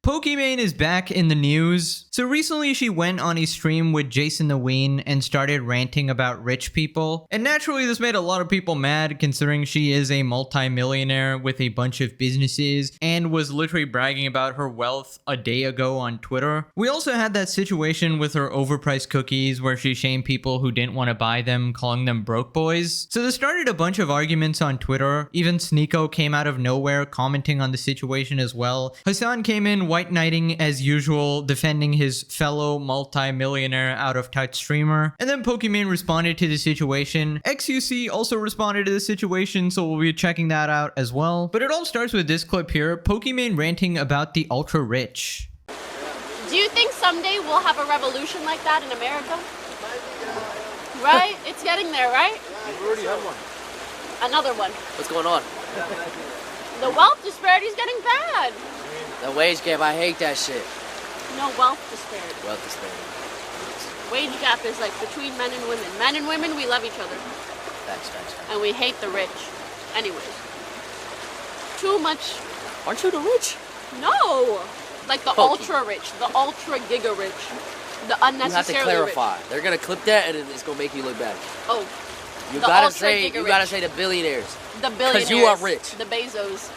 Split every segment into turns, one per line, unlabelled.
Pokimane is back in the news. So recently she went on a stream with jasontheween and started ranting about rich people. And naturally this made a lot of people mad considering she is a multi-millionaire with a bunch of businesses and was literally bragging about her wealth a day ago on Twitter. We also had that situation with her overpriced cookies where she shamed people who didn't want to buy them, calling them broke boys. So this started a bunch of arguments on Twitter. Even Sneako came out of nowhere commenting on the situation as well. Hasan came in white knighting as usual, defending his fellow multi-millionaire out of touch streamer. And then Pokimane responded to the situation. XUC also responded to the situation, so we'll be checking that out as well. But it all starts with this clip here, Pokimane ranting about the ultra rich.
Do you think someday we'll have a revolution like that in America? Right? It's getting there, right?
We already have one.
Another one.
What's going on?
The wealth disparity is getting bad.
The wage gap, I hate that shit.
No, wealth disparity.
Wealth disparity.
Wage gap is like between men and women. Men and women, we love each other.
Facts.
And we hate the rich. Anyways. Too much.
Aren't you the rich?
No! Like the ultra rich, the ultra giga rich, the unnecessarily
You have to clarify.
rich.
They're gonna clip that and it's gonna make you look bad.
Oh.
You
the
gotta
ultra
say
giga
gotta
rich.
say the billionaires.
The billionaires.
Because you are rich.
The Bezos.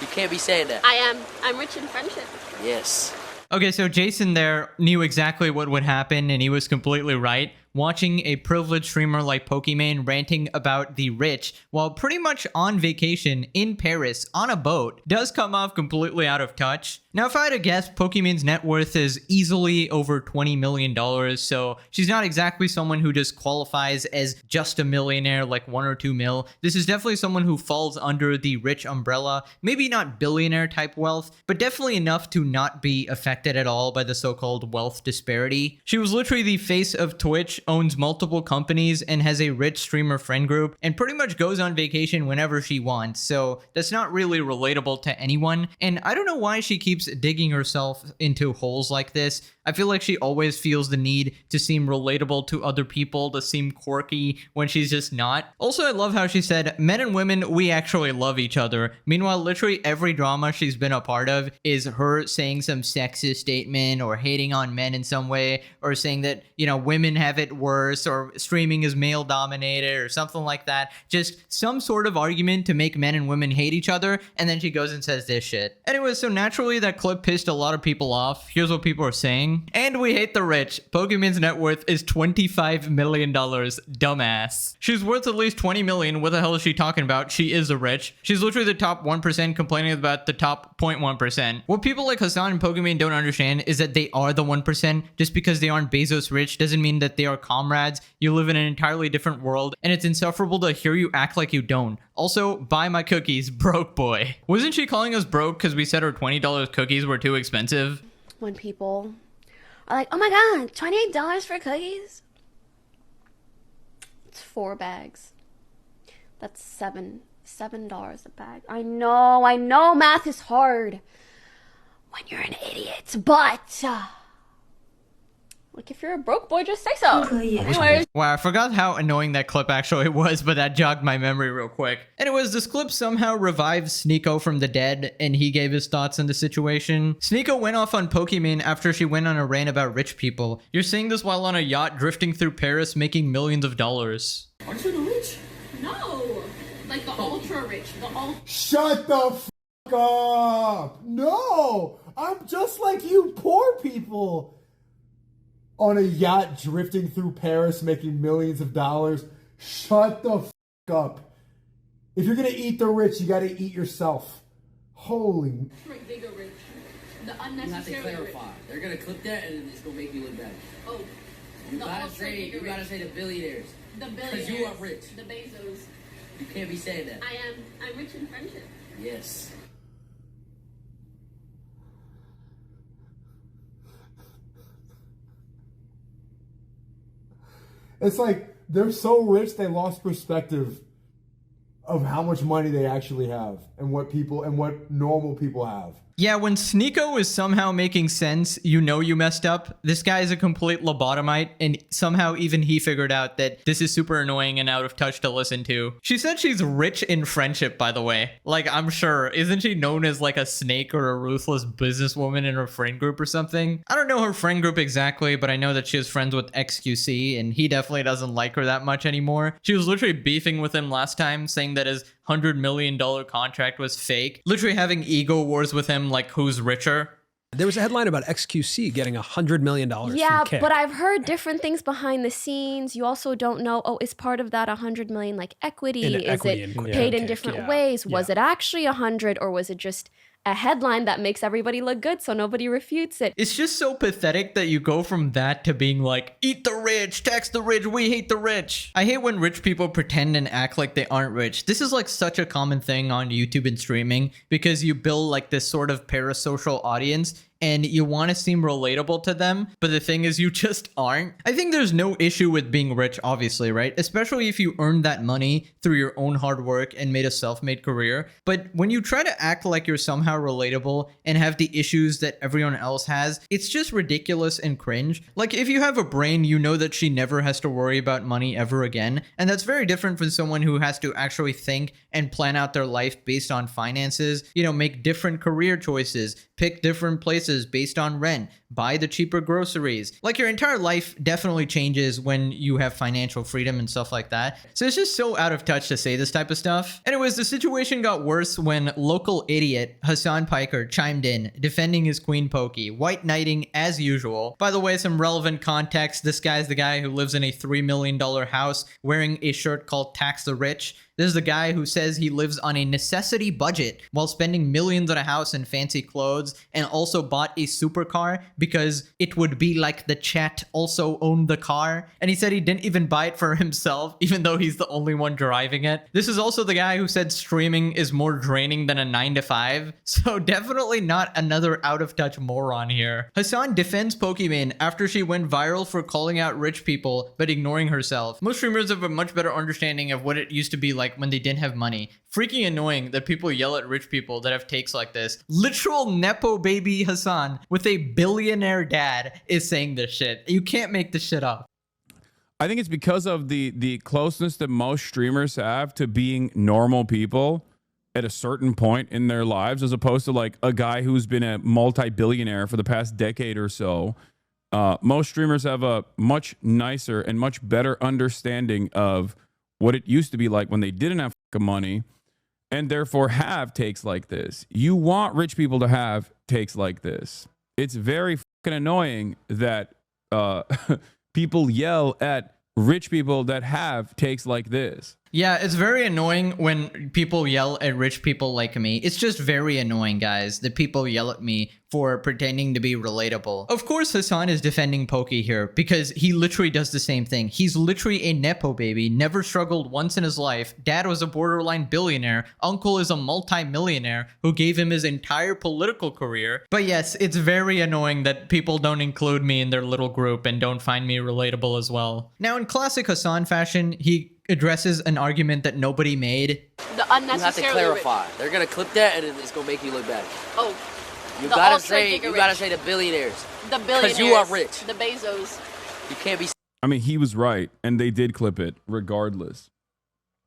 You can't be saying that.
I'm rich in friendship.
Yes.
Okay, so Jason there knew exactly what would happen and he was completely right. Watching a privileged streamer like Pokimane ranting about the rich while pretty much on vacation in Paris on a boat does come off completely out of touch. Now, if I had to guess, Pokimane's net worth is easily over $20 million, so she's not exactly someone who just qualifies as just a millionaire, like 1 or 2 mil. This is definitely someone who falls under the rich umbrella, maybe not billionaire type wealth, but definitely enough to not be affected at all by the so-called wealth disparity. She was literally the face of Twitch, owns multiple companies, and has a rich streamer friend group, and pretty much goes on vacation whenever she wants, so that's not really relatable to anyone. And I don't know why she keeps digging herself into holes like this. I feel like she always feels the need to seem relatable to other people, to seem quirky when she's just not. Also, I love how she said, men and women, we actually love each other. Meanwhile, literally every drama she's been a part of is her saying some sexist statement or hating on men in some way, or saying that, you know, women have it worse, or streaming is male dominated or something like that. Just some sort of argument to make men and women hate each other, and then she goes and says this shit. Anyway, so naturally that clip pissed a lot of people off. Here's what people are saying. And we hate the rich. Pokimane's net worth is $25 million. Dumbass. She's worth at least 20 million. What the hell is she talking about? She is a rich. She's literally the top 1% complaining about the top 0.1%. What people like Hasan and Pokimane don't understand is that they are the 1%. Just because they aren't Bezos rich doesn't mean that they are comrades. You live in an entirely different world, and it's insufferable to hear you act like you don't. Also, buy my cookies, broke boy. Wasn't she calling us broke because we said her $20 cookies were too expensive?
When people are like, oh my god, $28 for cookies? It's 4 bags. That's $7 a bag. I know math is hard when you're an idiot, but like if you're a broke boy, just say so. Anyways.
Wow, I forgot how annoying that clip actually was, but that jogged my memory real quick. Anyways, this clip somehow revived Sneako from the dead, and he gave his thoughts on the situation. Sneako went off on Pokimane after she went on a rant about rich people. You're saying this while on a yacht drifting through Paris making millions of dollars.
Aren't you the rich?
No, like the ultra rich,
Shut the f*** up! No! I'm just like you poor people! On a yacht drifting through Paris making millions of dollars. Shut the f*** up. If you're gonna eat the rich, you gotta eat yourself. Holy...
Giga rich. The
You have to
unnecessarily
clarify. They're gonna clip that and it's gonna make you look bad.
Oh.
You gotta say the billionaires.
The
Because you are rich.
The Bezos.
You can't be saying that.
I'm rich in friendship.
Yes.
It's like they're so rich they lost perspective of how much money they actually have and what normal people have.
Yeah, when Sneako is somehow making sense, you know you messed up. This guy is a complete lobotomite, and somehow even he figured out that this is super annoying and out of touch to listen to. She said she's rich in friendship, by the way. Like, I'm sure. Isn't she known as like a snake or a ruthless businesswoman in her friend group or something? I don't know her friend group exactly, but I know that she was friends with XQC, and he definitely doesn't like her that much anymore. She was literally beefing with him last time, saying that his $100 million contract was fake. Literally having ego wars with him, like who's richer.
There was a headline about XQC getting $100 million
Yeah,
from Kick.
but I've heard different things behind the scenes. You also don't know, oh, is part of that 100 million like equity? Is it paid in different ways? Was it actually 100, or was it just a headline that makes everybody look good so nobody refutes it?
It's just so pathetic that you go from that to being like, eat the rich, tax the rich, we hate the rich. I hate when rich people pretend and act like they aren't rich. This is like such a common thing on YouTube and streaming because you build like this sort of parasocial audience and you want to seem relatable to them, but the thing is you just aren't. I think there's no issue with being rich, obviously, right? Especially if you earned that money through your own hard work and made a self-made career. But when you try to act like you're somehow relatable and have the issues that everyone else has, it's just ridiculous and cringe. Like, if you have a brain, you know that she never has to worry about money ever again. And that's very different from someone who has to actually think and plan out their life based on finances, you know, make different career choices, pick different places based on rent, buy the cheaper groceries. Like, your entire life definitely changes when you have financial freedom and stuff like that. So it's just so out of touch to say this type of stuff. Anyways, the situation got worse when local idiot Hasan Piker chimed in, defending his queen Poki, white knighting as usual. By the way, some relevant context, this guy's the guy who lives in a $3 million house wearing a shirt called Tax the Rich. This is the guy who says he lives on a necessity budget while spending millions on a house and fancy clothes, and also bought a supercar because it would be like the chat also owned the car. And he said he didn't even buy it for himself, even though he's the only one driving it. This is also the guy who said streaming is more draining than a 9-to-5. So definitely not another out of touch moron here. Hasan defends Pokimane after she went viral for calling out rich people but ignoring herself. Most streamers have a much better understanding of what it used to be like when they didn't have money. Freaking annoying that people yell at rich people that have takes like this. Literal Nepo baby Hasan with a billionaire dad is saying this shit. You can't make this shit up.
I think it's because of the closeness that most streamers have to being normal people at a certain point in their lives, as opposed to like a guy who's been a multi-billionaire for the past decade or so. Most streamers have a much nicer and much better understanding of what it used to be like when they didn't have money, and therefore have takes like this. You want rich people to have takes like this. It's very fucking annoying that people yell at rich people that have takes like this.
Yeah, it's very annoying when people yell at rich people like me. It's just very annoying, guys, that people yell at me for pretending to be relatable. Of course, Hasan is defending Poki here because he literally does the same thing. He's literally a Nepo baby, never struggled once in his life. Dad was a borderline billionaire. Uncle is a multi-millionaire who gave him his entire political career. But yes, it's very annoying that people don't include me in their little group and don't find me relatable as well. Now, in classic Hasan fashion, he addresses an argument that nobody made.
The unnecessarily
You have to clarify. They're gonna clip that and it's gonna make you look bad.
Oh,
You
the
gotta
ultra
say
giga
you gotta
rich.
say the billionaires.
The billionaires.
Because you are rich.
The Bezos.
You can't be
I mean, he was right, and they did clip it regardless.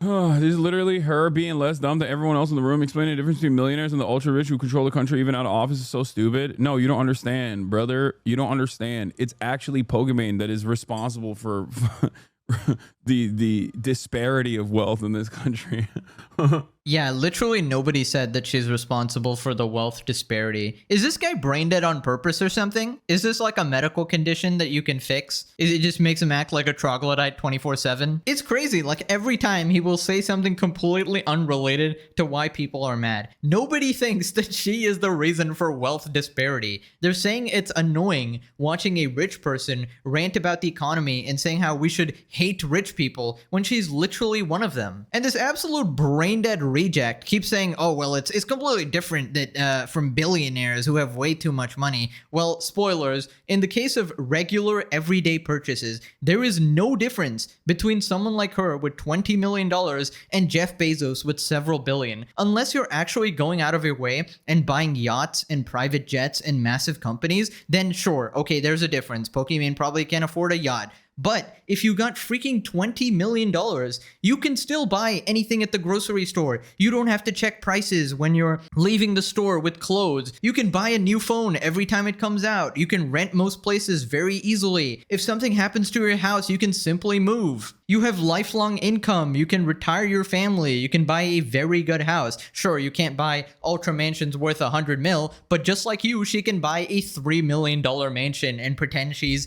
This is literally her being less dumb than everyone else in the room, explaining the difference between millionaires and the ultra rich who control the country even out of office is so stupid. No, you don't understand, brother. You don't understand. It's actually Pokimane that is responsible for the disparity of wealth in this country.
Yeah, literally nobody said that she's responsible for the wealth disparity. Is this guy brain dead on purpose or something? Is this like a medical condition that you can fix? It just makes him act like a troglodyte 24/7? It's crazy. Like, every time he will say something completely unrelated to why people are mad. Nobody thinks that she is the reason for wealth disparity. They're saying it's annoying watching a rich person rant about the economy and saying how we should hate rich people when she's literally one of them. And this absolute brain dead reject, keeps saying, oh, well, it's completely different that from billionaires who have way too much money. Well, spoilers, in the case of regular everyday purchases, there is no difference between someone like her with $20 million and Jeff Bezos with several billion. Unless you're actually going out of your way and buying yachts and private jets and massive companies, then sure, okay, there's a difference. Pokimane probably can't afford a yacht. But if you got freaking $20 million, you can still buy anything at the grocery store. You don't have to check prices when you're leaving the store with clothes. You can buy a new phone every time it comes out. You can rent most places very easily. If something happens to your house, you can simply move. You have lifelong income. You can retire your family. You can buy a very good house. Sure, you can't buy ultra mansions worth 100 mil, but just like you, she can buy a $3 million mansion and pretend she's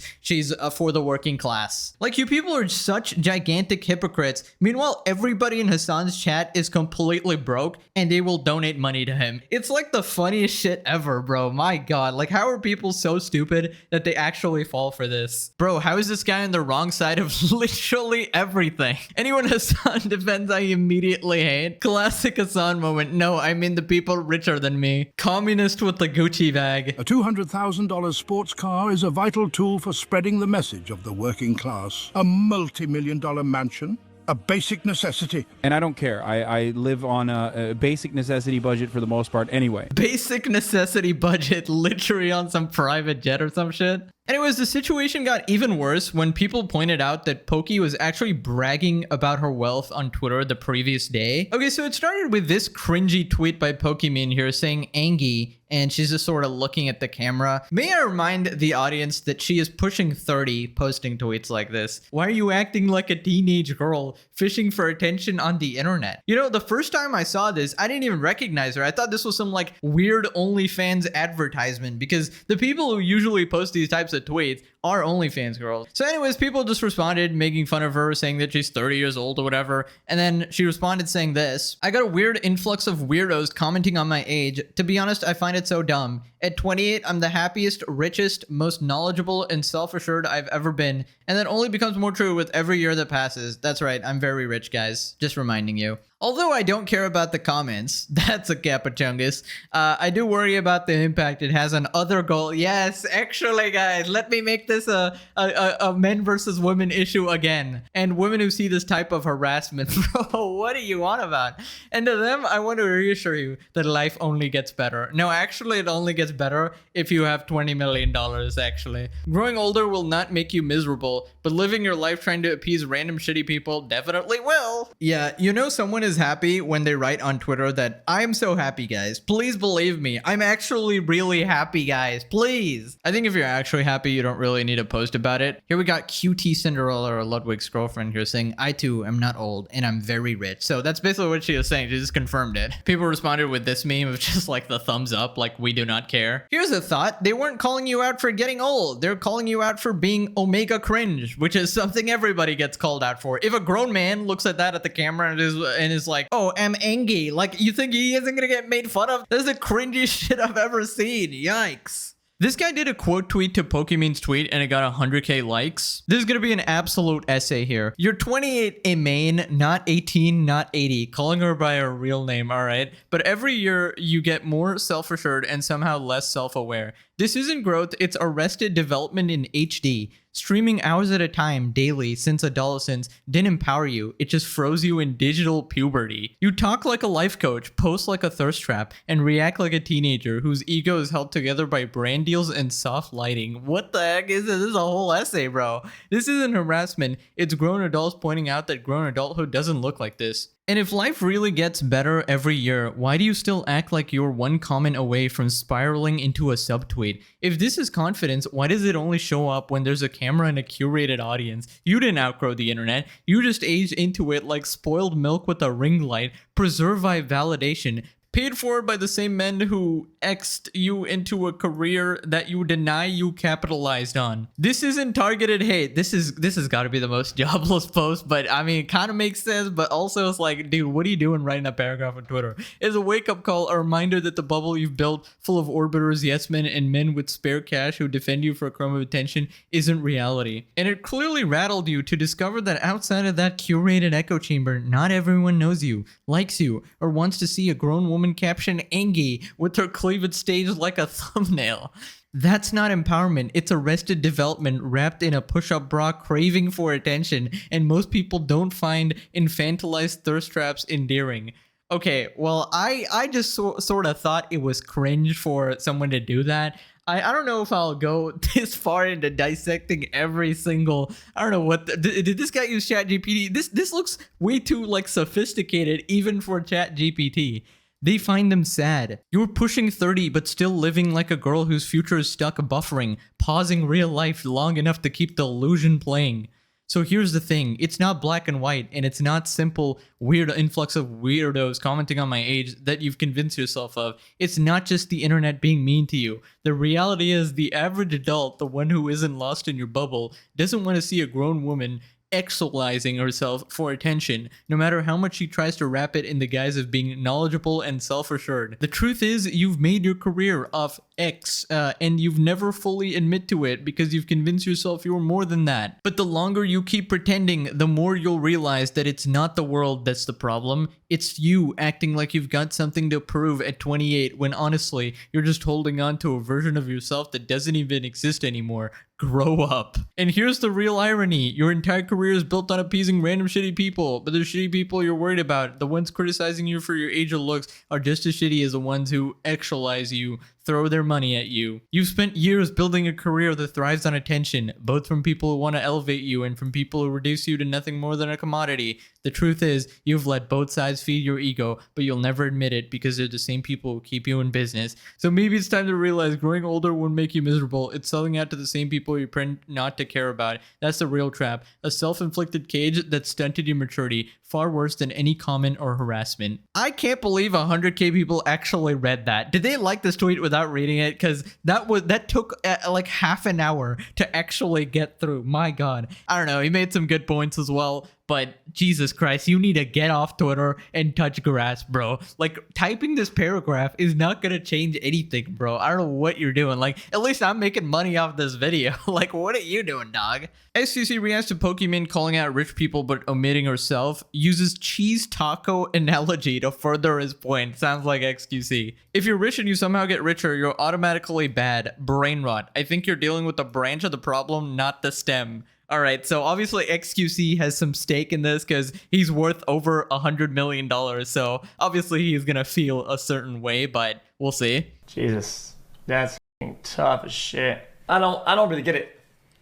for the working class. Like, you people are such gigantic hypocrites. Meanwhile, everybody in Hasan's chat is completely broke and they will donate money to him. It's like the funniest shit ever, bro. My god, like, how are people so stupid that they actually fall for this? Bro, how is this guy on the wrong side of literally everything? Anyone Hasan defends, I immediately hate. Classic Hasan moment. No, I mean the people richer than me. Communist with the Gucci bag.
A $200,000 sports car is a vital tool for spreading the message of the working class. A multi-million-dollar mansion, a basic necessity.
And I don't care. I live on a basic necessity budget for the most part anyway.
Basic necessity budget, literally on some private jet or some shit. Anyways, the situation got even worse when people pointed out that Poki was actually bragging about her wealth on Twitter the previous day. Okay, so it started with this cringy tweet by Pokimane here saying Angie, and she's just sort of looking at the camera. May I remind the audience that she is pushing 30 posting tweets like this. Why are you acting like a teenage girl fishing for attention on the internet? You know, the first time I saw this, I didn't even recognize her. I thought this was some like weird OnlyFans advertisement because the people who usually post these types of tweets are OnlyFans girls. So anyways, people just responded making fun of her, saying that she's 30 years old or whatever. And then she responded saying this: I got a weird influx of weirdos commenting on my age. To be honest, I find it so dumb. At 28, I'm the happiest, richest, most knowledgeable, and self-assured I've ever been. And that only becomes more true with every year that passes. That's right, I'm very rich, guys. Just reminding you. Although I don't care about the comments, that's a capachungus, I do worry about the impact it has on other goals. Yes, actually, guys, let me make this a men versus women issue again. And women who see this type of harassment, bro, what do you want about? And to them, I want to reassure you that life only gets better. No, actually, it only gets better if you have $20 million, actually. Growing older will not make you miserable, but living your life trying to appease random shitty people definitely will. Yeah, you know someone is happy when they write on Twitter that I'm so happy, guys. Please believe me. I'm actually really happy, guys. Please. I think if you're actually happy, you don't really need to post about it. Here we got QT Cinderella, or Ludwig's girlfriend, here saying, I too am not old and I'm very rich. So that's basically what she was saying. She just confirmed it. People responded with this meme of just like the thumbs up, like we do not care. Here's a thought. They weren't calling you out for getting old. They're calling you out for being omega cringe, which is something everybody gets called out for. If a grown man looks at that at the camera and is like, oh, I'm angry, like, you think he isn't gonna get made fun of? That's the cringiest shit I've ever seen. Yikes. This guy did a quote tweet to Pokimane's tweet and it got 100k likes. This is gonna be an absolute essay here. You're 28 a main, not 18, not 80. Calling her by her real name, alright? But every year you get more self-assured and somehow less self-aware. This isn't growth, it's arrested development in HD. Streaming hours at a time daily since adolescence didn't empower you, it just froze you in digital puberty. You talk like a life coach, post like a thirst trap, and react like a teenager whose ego is held together by brand deals and soft lighting. What the heck is this? This is a whole essay, bro. This isn't harassment, it's grown adults pointing out that grown adulthood doesn't look like this. And if life really gets better every year, why do you still act like you're one comment away from spiraling into a subtweet? If this is confidence, why does it only show up when there's a camera and a curated audience? You didn't outgrow the internet. You just aged into it like spoiled milk with a ring light. Preserve by validation. paid for by the same men who X'd you into a career that you deny you capitalized on. This isn't targeted hate. This has got to be the most jobless post, but I mean, it kind of makes sense, but also it's like, dude, what are you doing writing a paragraph on Twitter? It's a wake-up call, a reminder that the bubble you've built full of orbiters, yes men, and men with spare cash who defend you for a crumb of attention isn't reality. And it clearly rattled you to discover that outside of that curated echo chamber, not everyone knows you, likes you, or wants to see a grown woman caption Angie with her cleavage staged like a thumbnail. That's not empowerment. It's arrested development wrapped in a push-up bra craving for attention, and most people don't find infantilized thirst traps endearing. Okay, well, I just sort of thought it was cringe for someone to do that. I don't know if I'll go this far into dissecting every single, I don't know what, did this guy use ChatGPT? This looks way too like sophisticated even for ChatGPT. They find them sad. You're pushing 30 but still living like a girl whose future is stuck buffering, pausing real life long enough to keep the illusion playing. So here's the thing, it's not black and white, and it's not simple weird influx of weirdos commenting on my age that you've convinced yourself of. It's not just the internet being mean to you. The reality is the average adult, the one who isn't lost in your bubble, doesn't want to see a grown woman externalizing herself for attention, no matter how much she tries to wrap it in the guise of being knowledgeable and self-assured. The truth is, you've made your career off X, and you've never fully admit to it because you've convinced yourself you're more than that. But the longer you keep pretending, the more you'll realize that it's not the world that's the problem. It's you acting like you've got something to prove at 28 when honestly, you're just holding on to a version of yourself that doesn't even exist anymore. Grow up. And here's the real irony. Your entire career is built on appeasing random shitty people, but the shitty people you're worried about, the ones criticizing you for your age or looks, are just as shitty as the ones who actualize you, throw their money at you. You've spent years building a career that thrives on attention, both from people who want to elevate you and from people who reduce you to nothing more than a commodity. The truth is, you've let both sides feed your ego, but you'll never admit it because they're the same people who keep you in business. So maybe it's time to realize growing older won't make you miserable. It's selling out to the same people you pretend not to care about. That's the real trap. A self-inflicted cage that stunted your maturity, far worse than any comment or harassment. I can't believe 100k people actually read that. Did they like this tweet without reading it? Because that took like half an hour to actually get through. My god. I don't know, he made some good points as well, but Jesus Christ, you need to get off Twitter and touch grass, bro. Like, typing this paragraph is not gonna change anything, bro. I don't know what you're doing. Like, at least I'm making money off this video. Like, what are you doing, dog? SCC reacts to Pokimane calling out rich people but omitting herself, uses cheese taco analogy to further his point. Sounds like XQC. If you're rich and you somehow get richer, you're automatically bad. Brain rot. I think you're dealing with the branch of the problem, not the stem. All right, so obviously XQC has some stake in this because he's worth over $100 million. So obviously he's going to feel a certain way, but we'll see.
Jesus, that's tough as shit. I don't really get it.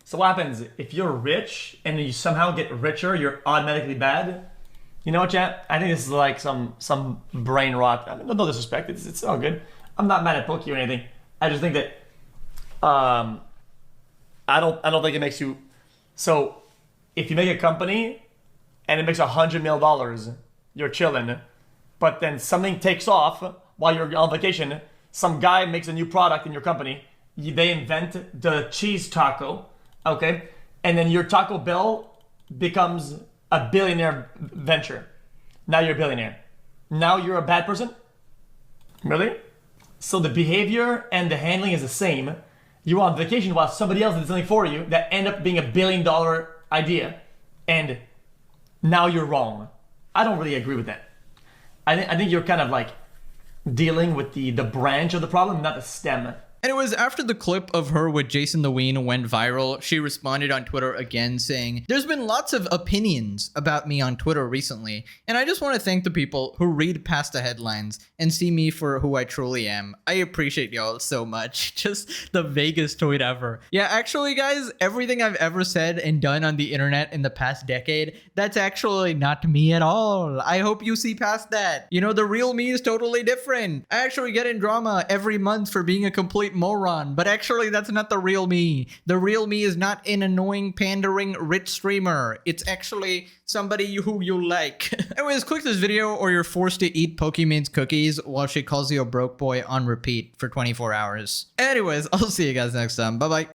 So what happens if you're rich and you somehow get richer, you're automatically bad? You know what, chat? I think this is like some brain rot. I mean, no disrespect, it's all good. I'm not mad at Poki or anything. I just think that I don't think it makes you. So if you make a company and it makes $100 million, you're chilling. But then something takes off while you're on vacation. Some guy makes a new product in your company. They invent the cheese taco, okay? And then your Taco Bell becomes a billionaire venture. Now you're a billionaire. Now you're a bad person? Really? So the behavior and the handling is the same. You're on vacation while somebody else did something for you that end up being $1 billion idea. And now you're wrong. I don't really agree with that. I think you're kind of like dealing with the branch of the problem, not the stem.
And it was after the clip of her with jasontheween went viral, she responded on Twitter again saying, "There's been lots of opinions about me on Twitter recently, and I just want to thank the people who read past the headlines and see me for who I truly am. I appreciate y'all so much." Just the vaguest tweet ever. Yeah, actually guys, everything I've ever said and done on the internet in the past decade, that's actually not me at all. I hope you see past that. You know, the real me is totally different. I actually get in drama every month for being a complete complete moron. But actually, that's not the real me. The real me is not an annoying, pandering, rich streamer. It's actually somebody who you like. Anyways, click this video or you're forced to eat Pokimane's cookies while she calls you a broke boy on repeat for 24 hours. Anyways, I'll see you guys next time. Bye-bye.